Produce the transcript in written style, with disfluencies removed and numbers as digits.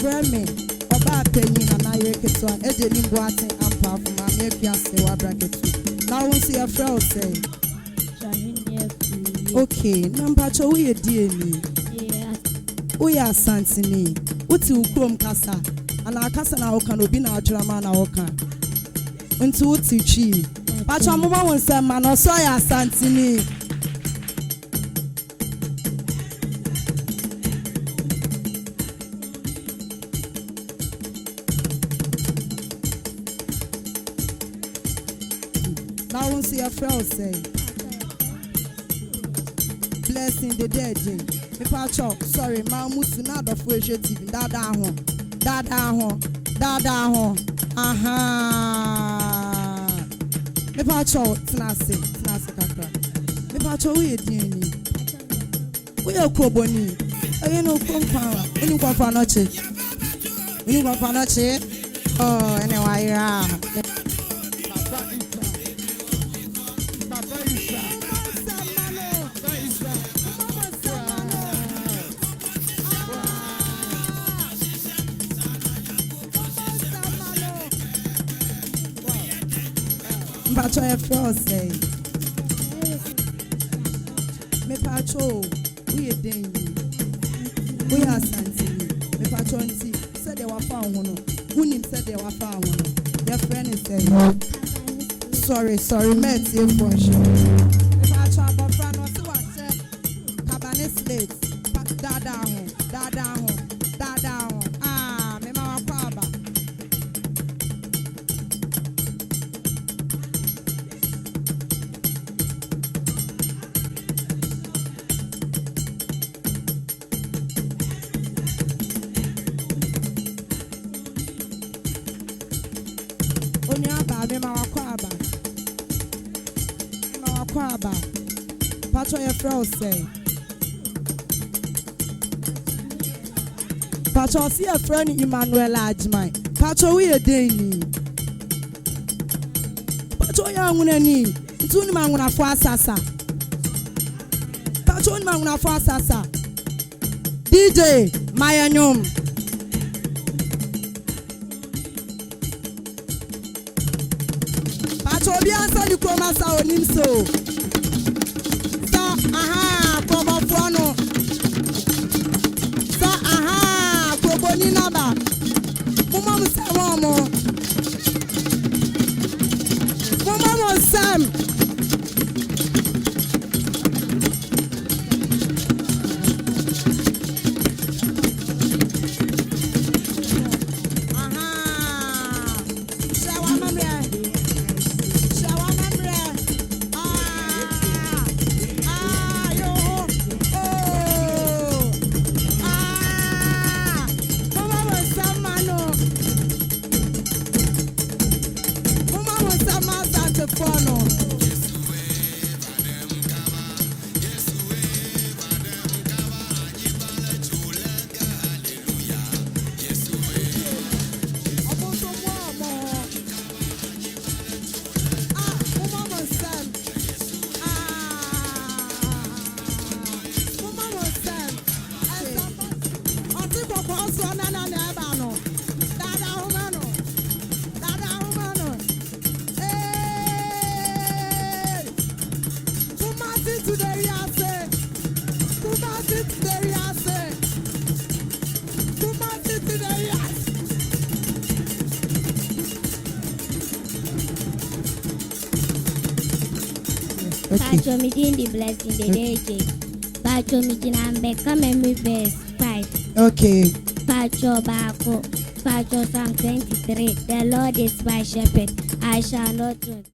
friend me. Oba penny na na yeketo a eje ni boate ampa for ma me akuase wa bracket. Now won see your friend say. Okay, number 2 we die ni. Yeah. We are Santini. Uti ukrom kasa. Ana kasa na oka no bi na adwrama na oka. Nti uti chi. Pacho mama won say ma no so ya Santini. Now won see your friend say. Blessing the dead. Me pacho, sorry, ma musu na do for TV. Dada ho. Aha. Me pacho, tnase kakra. Me pacho we edini. We akoboni. Aye no kompa. Eni kompa no che. Oh, anyway, yeah. Pacho e fro say. Me pacho, we e den yi. We are Santini. Me pacho nti said they were found hono. Unim said they were found hono. Your friend is saying. Sorry, met you for sure. Me pacho abofra no se wa se Cabernet slate. Dada ho. Ah, me ma wa pa ba. Me ma wakwaba. Pacho your friend say. Pacho see a friend Emmanuel Ajmai. Pacho we a deni. Pacho ya ngunani. Ntuni manguna fo asasa. Pacho ni manguna fo asasa. DJ Mayanyom. Obi answer the chroma sa onim so. Sa aha promo no. Sa aha proboni naba. Mama mo se mo. Mama mo sam. Pacho me in the blessing the day. Pacho me in ambe come and verse 5. Okay. Pacho bako. Pacho Psalm 23. The Lord is my shepherd. I shall not want.